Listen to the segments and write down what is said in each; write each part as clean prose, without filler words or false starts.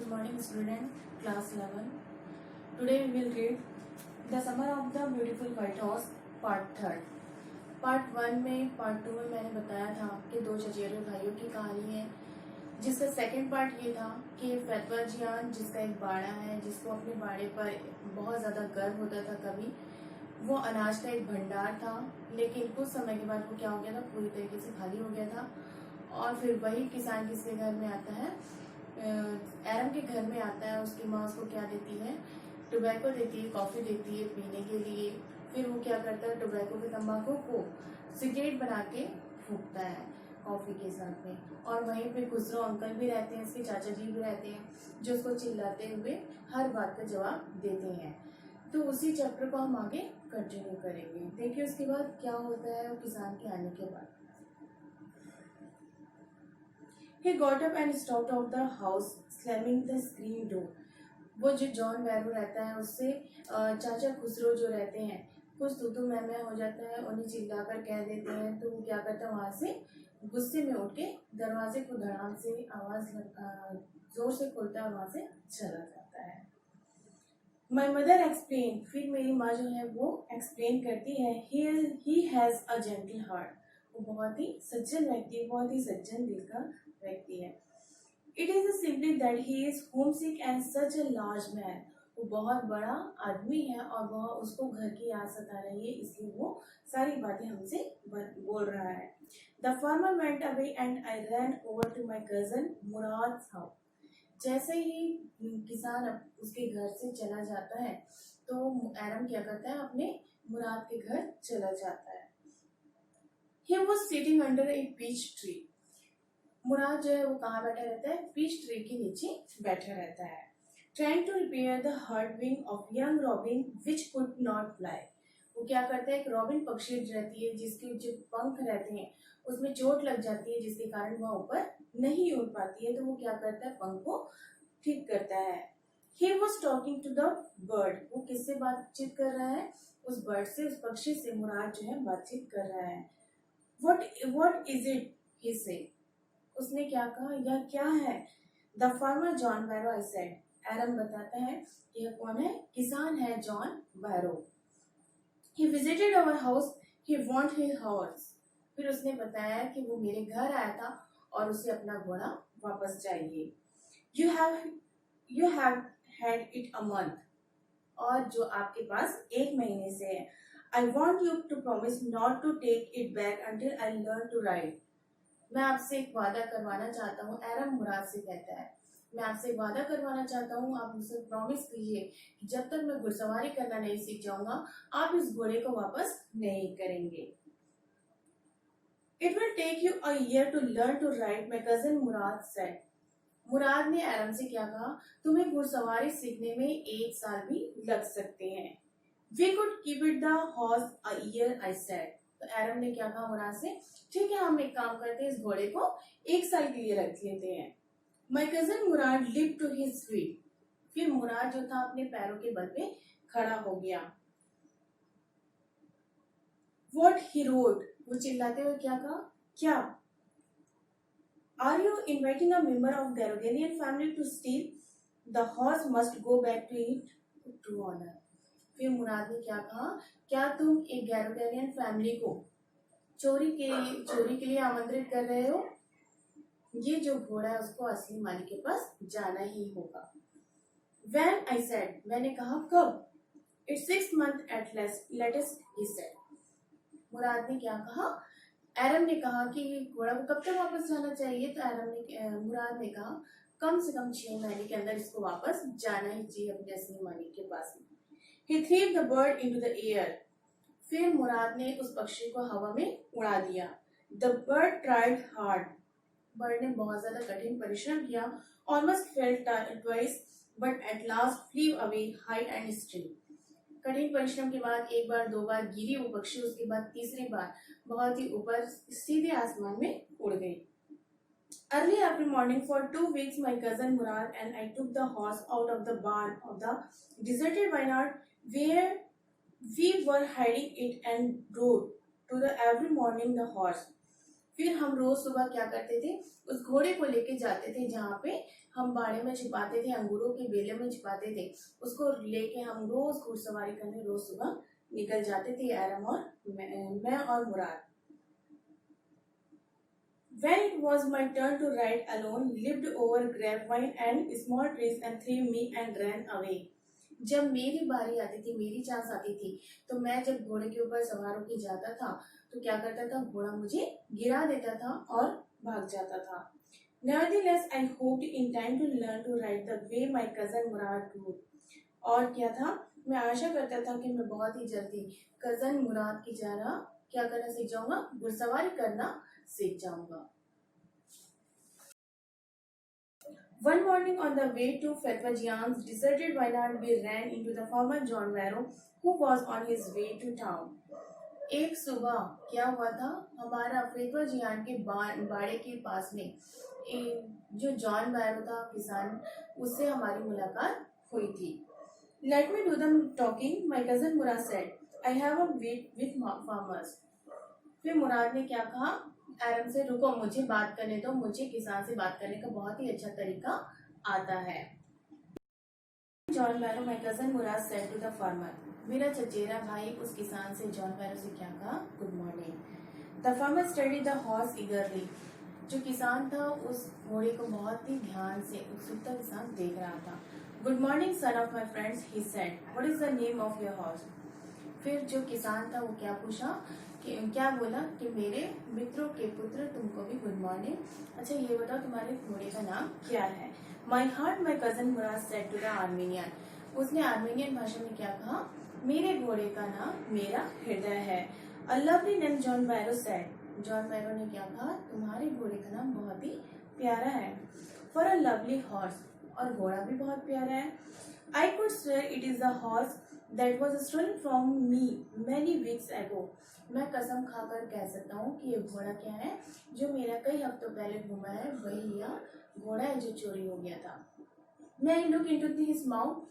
Good morning, student, class 11. Today we will read The Summer of the Beautiful White Horse, Part 3. Part 1 में, part 2 में मैंने बताया था कि दो चचेरे भाइयों की कहानी है, जिसका सेकंड पार्ट ये था कि फैतवा जियान, जिसका एक बाड़ा है, जिसको अपने बाड़े पर बहुत ज़्यादा गर्व होता था कभी, वो अनाज का एक भंडार था, लेकिन कुछ समय के बाद वो क्या हो गया था, पूरी तरीके से खाली हो गया था। और फिर वही किसान किसके घर में आता है, एरम के घर में आता है। उसकी माँ उसको क्या देती है, टोबैको देती है, कॉफ़ी देती है पीने के लिए। फिर वो क्या करता है, टोबैको के तंबाकू को सिगरेट बना के फूकता है कॉफ़ी के साथ में। और वहीं पे खुसरो अंकल भी रहते हैं, इसके चाचा जी भी रहते हैं, जो उसको चिल्लाते हुए हर बात का जवाब देते हैं। तो उसी चैप्टर को हम आगे कंटिन्यू करेंगे। देखिए उसके बाद क्या होता है वो किसान के आने के बाद। He got up and stalked out the house, slamming the screen door. वो जो जॉन वैरो रहता है उससे चाचा खुसरो जो रहते हैं, कुछ तू मैं हो जाता है, उन्हें चिल्लाकर कह देते हैं। तो वो क्या करता है, वहां से गुस्से में उठ के दरवाजे को धड़ाम से जोर से खोलता है और वहां से चला जाता है। माई मदर एक्सप्लेन, फिर मेरी माँ जो है वो एक्सप्लेन करती है, he has a gentle heart, वो बहुत ही सज्जन व्यक्ति है, बहुत ही सज्जन दिल का व्यक्ति है। It is simply that he is homesick and such a large man, वो बहुत बड़ा आदमी है और वह उसको घर की याद सता रही है, इसलिए वो सारी बातें हमसे बोल रहा है। The farmer went away and I ran over to my cousin Mourad house. जैसे ही किसान उसके घर से चला जाता है तो एरम क्या करता है, अपने मुराद के घर चला जाता है। He was sitting under a peach tree. मुराद जो है वो कहाँ बैठा रहता है, पीच ट्री के नीचे बैठा रहता है। Trying to repair the hurt wing of young robin which could not fly. वो क्या करता है, एक रॉबिन पक्षी रहती है जिसके जो पंख रहते हैं उसमें चोट लग जाती है, जिसके कारण वह ऊपर नहीं उड़ पाती है। तो वो क्या करता है, पंख को ठीक करता है। He was talking to the bird. वो किससे बातचीत कर रहा है, उस बर्ड से, उस पक्षी से मुराद जो है बातचीत कर रहा है। What is it? He said. उसने क्या कहा, यह क्या है? The farmer John Barrow, I said. एरम बताता है, यह कौन है, किसान है John Byro. He visited our house. He want his horse. फिर उसने बताया कि वो मेरे घर आया था और उसे अपना घोड़ा वापस चाहिए। You have had it a month. और जो आपके पास एक महीने से है। I want you to promise not to take it back until I learn to ride. मैं आपसे एक वादा करवाना चाहता हूँ, एरम मुराद से कहता है, मैं आपसे वादा करवाना चाहता हूँ, आप मुझसे प्रॉमिस कीजिए कि जब तक मैं घुड़सवारी करना नहीं सीख जाऊंगा आप इस घोड़े को वापस नहीं करेंगे। It will take you a year to learn to ride, my cousin Murad said. मुराद ने एरम से क्या कहा, तुम्हें घुड़सवारी सीखने में 1 साल भी लग सकते हैं। We could keep it the horse a year, I said. तो एरम ने क्या कहा मुराद से, ठीक है हम एक काम करते हैं, इस घोड़े को 1 साल के लिए रख लेते हैं। My cousin Murad leaped to his feet. फिर मुराद जो था अपने पैरों के बल पे खड़ा हो गया। What he roared, वो चिल्लाते हुए क्या कहा, क्या? Are you inviting a member of Garogalian family to steal? The horse must go back to it to honor. फिर मुराद ने क्या कहा, क्या तुम एक गैरोगेलियन फैमिली को चोरी के लिए आमंत्रित कर रहे हो? ये जो घोड़ा है उसको असली मालिक के पास जाना ही होगा। When I said, मैंने कहा कब? It's 6 months at latest, he said. मुराद ने क्या कहा, एरम ने कहा कि घोड़ा को कब तक वापस जाना चाहिए? तो मुराद ने कहा कम से कम 6 महीने के अंदर इसको वापस जाना ही चाहिए अपने असली मालिक के पास। He threw the bird into the air. फिर मुराद ने उस पक्षी को हवा में उड़ा दिया। The bird tried hard. Bird ने बहुत ज्यादा कठिन परिश्रम किया। Almost fell twice, but at last flew away high and straight. कठिन परिश्रम के बाद एक बार, 2 बार गिरी वो पक्षी, उसके बाद तीसरी बार बहुत ही ऊपर सीधे आसमान में उड़ गई। Early every morning for 2 weeks, my cousin Murad and I took the horse out of the barn of the deserted vineyard where we were hiding it and rode to the every morning the horse. फिर हम रोज सुबह क्या करते थे, उस घोड़े को लेके जाते थे जहाँ पे हम बाड़े में छिपाते थे, अंगूरों के बेले में छिपाते थे, उसको लेके हम रोज घुड़सवारी करने रोज सुबह निकल जाते थे, एरम और मैं और मुराद। When it was my turn to ride alone, leaped over grapevine and small trees and threw me and ran away. जब मेरी बारी आती थी, मेरी चांस आती थी, तो मैं जब घोड़े के ऊपर सवार होकर जाता था तो क्या करता था, घोड़ा मुझे गिरा देता था और भाग जाता था। Nevertheless, I hoped in time to learn to ride the way my cousin Murad do. और क्या था, मैं आशा करता था कि मैं बहुत ही जल्दी कजन मुराद की तरह क्या करना सीख जाऊंगा, घुड़सवारी करना सीख जाऊंगा। One morning on the way to Fatwajian's deserted vineyard, we ran into the farmer John Varro, who was on his way to town. एक सुबह क्या हुआ था, हमारा फेतवाजियान के बाड़े के पास में जो जॉन बैरो था किसान, उससे हमारी मुलाकात हुई थी। Let me do the talking, my cousin Murad said. I have a wait with farmers. फिर मुराद ने क्या कहा, एरम से, रुको मुझे बात करने दो, मुझे किसान से बात करने का बहुत ही अच्छा तरीका आता है। John Byro, my cousin Mourad said to the farmer, मेरा चचेरा भाई उस किसान से जॉन बैरो से क्या कहा, good morning. The farmer studied the horse ईगरली, जो किसान था उस घोड़े को बहुत ही ध्यान से उत्सुकता के साथ देख रहा था। Good morning son of my friends, he said, what is the name of your horse. फिर जो किसान था वो क्या पूछा, क्या बोला कि मेरे मित्रों के पुत्र, तुमको भी गुड मॉर्निंग। अच्छा ये बताओ तुम्हारे घोड़े का नाम क्या है। My heart my cousin Mourad said to the Armenian, उसने आर्मेनियन भाषा में क्या कहा, मेरे घोड़े का नाम मेरा हृदय है। A lovely name John Barrow said, John Barrow ने क्या कहा, तुम्हारे घोड़े का नाम बहुत ही प्यारा है। फॉर अ लवली हॉर्स, और घोड़ा भी बहुत प्यारा है। I could swear it is the horse that was stolen from me many weeks ago, मैं कसम खाकर कह सकता हूँ कि ये घोड़ा क्या है जो मेरा कई हफ्तों पहले घूमा है, वही यह घोड़ा है जो चोरी हो गया था। मैं I look into his mouth,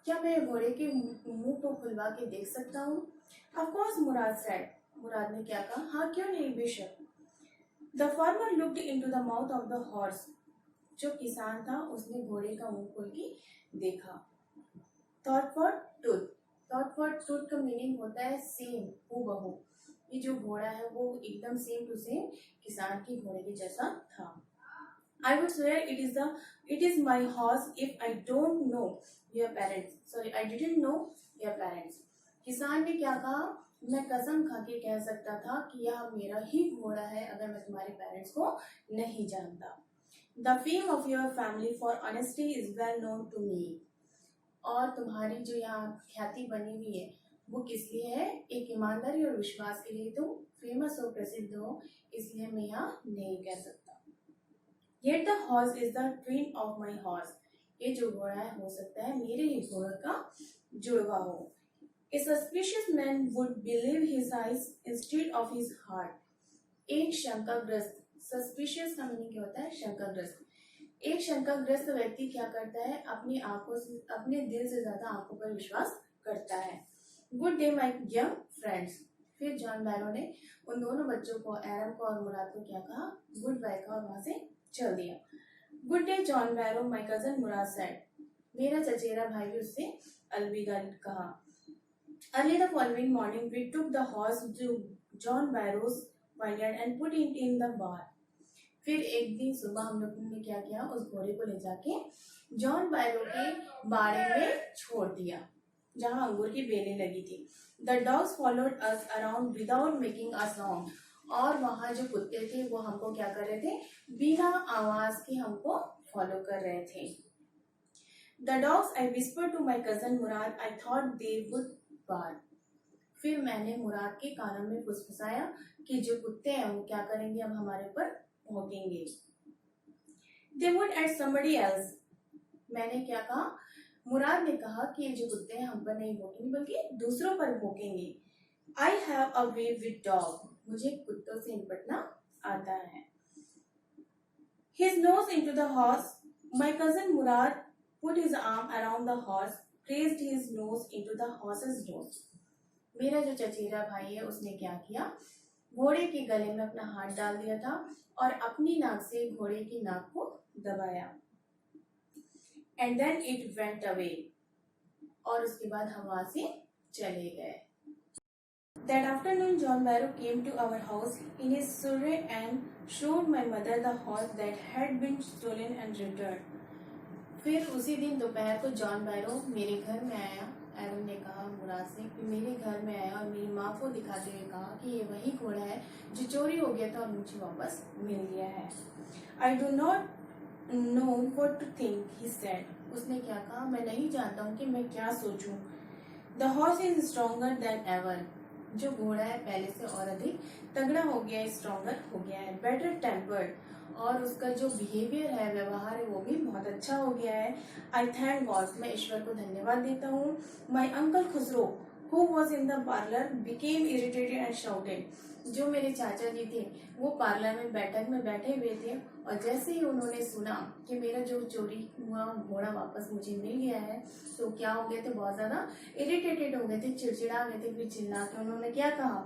क्या मैं घोड़े के मुंह को खुलवा के देख सकता हूँ। ऑफ कोर्स मुराद सेड, मुराद ने क्या कहा, हाँ क्यों नहीं, बेशक। The farmer looked into the mouth of the horse, जो किसान था उसने घोड़े का मुंह खोल के देखा। Thought for tooth, thought for tooth का मीनिंग होता है सेम, हूबहू। ये जो घोड़ा है वो एकदम सेम टू सेम किसान के घोड़े के जैसा था। I would swear it is my horse if I don't know your parents. Sorry, I didn't know your parents. किसान ने क्या कहा, मैं कसम खा के कह सकता था कि यह मेरा ही घोड़ा है अगर मैं तुम्हारे पेरेंट्स को नहीं जानता। The fame of your family for honesty is well known to me. और तुम्हारी जो यहाँ ख्याति बनी हुई है वो किस लिए है, एक ईमानदारी और विश्वास के लिए तुम फेमस हो, प्रसिद्ध हो, इसलिए मैं यहाँ नहीं कह सकता। Yet the horse is the twin of my horse. ये जो घोड़ा है हो सकता है मेरे ही घोड़े का जुड़वा हो। A suspicious man would believe his eyes instead of his heart. एक शंकाग्रस्त, सस्पिशियस का मीनिंग क्या होता है, शंकाग्रस्त। एक शंकाग्रस्त व्यक्ति क्या करता है, अपनी आंखों से, अपने दिल से ज्यादा आंखों पर विश्वास करता है। Good day my young friends, फिर जॉन बैरो ने उन दोनों बच्चों को, एरम को और मुराद को क्या कहा, गुड बाय कहा और वहां से चल दिया। Good day John Byro, my cousin Mourad said, मेरा चचेरा भाई भी उससे अलविदा कहा। Early the following morning we took the horse to John Byro's vineyard and put it in the barn. फिर एक दिन सुबह हम लोगों ने क्या किया, उस घोड़े को ले जाके जॉन बैरो के बाड़े में छोड़ दिया जहां अंगूर की बेलें लगी थी। The dogs followed us around without making a sound, और वहां जो कुत्ते थे वो हमको क्या कर रहे थे, बिना आवाज के हमको फॉलो कर रहे थे। The dogs, I whisper to my cousin Murad, I thought they would bark. फिर मैंने मुराद के कानों में फुसफुसाया कि जो कुत्ते हैं वो क्या करेंगे, अब हमारे ऊपर भौंकेंगे। They would at somebody else. मैंने क्या कहा, मुराद ने कहा कि ये जो कुत्ते हैं हम पर नहीं भौंकेंगे बल्कि दूसरों पर भौंकेंगे। I have a way with dog. मुझे कुत्तों से निपटना आता है। His nose into the horse. My cousin Murad put his arm around the horse, placed his nose into the horse's nose. मेरा जो चचेरा भाई है उसने क्या किया, घोड़े के गले में अपना हाथ डाल दिया था और अपनी नाक से घोड़े की नाक को दबाया। And then it went away, और उसके बाद हम वहां से चले गए। That afternoon, John Barrow came to our house in his surrey and showed my mother the horse that had been stolen and returned. फिर उसी दिन दोपहर को जॉन बैरो मेरे घर में आया। एरन ने कहा मुराद से कि मेरे घर में आया और मेरी माँ को दिखाते हुए कहा कि ये वही घोड़ा है जो चोरी हो गया था और मुझे वापस मिल गया है। I do not know what to think, he said. उसने क्या कहा, मैं नहीं जानता हूँ कि मैं क्या सोचूं। The horse is stronger than ever, जो घोड़ा है पहले से और अधिक तगड़ा हो गया है, स्ट्रॉन्गर हो गया है, बेटर टेम्पर्ड, और उसका जो बिहेवियर है, व्यवहार है, वो भी बहुत अच्छा हो गया है। आई थैंक गॉड, मैं ईश्वर को धन्यवाद देता हूँ। My uncle Khusro who was in the parlour became irritated and shouted. जो मेरे चाचा जी थे वो पार्लर में बैठक में बैठे हुए थे, और जैसे ही उन्होंने सुना कि मेरा जो चोरी हुआ घोड़ा वापस मुझे मिल गया है, तो क्या हो गए थे, बहुत ज्यादा इरिटेटेड हो गए थे, चिड़चिड़ा गए थे। फिर चिल्ला के उन्होंने क्या कहा,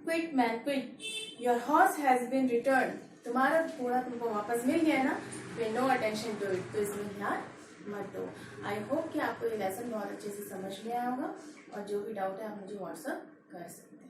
quit man quit, your horse has been return, तुम्हारा घोड़ा तुमको वापस मिल गया ना, पे नो अटेंशन टू इट, तो इसमें ध्यान मत दो। आई होप कि आपको ये लेसन बहुत अच्छे से समझ में आया होगा, और जो भी डाउट है आप मुझे व्हाट्सअप कर सकते हैं।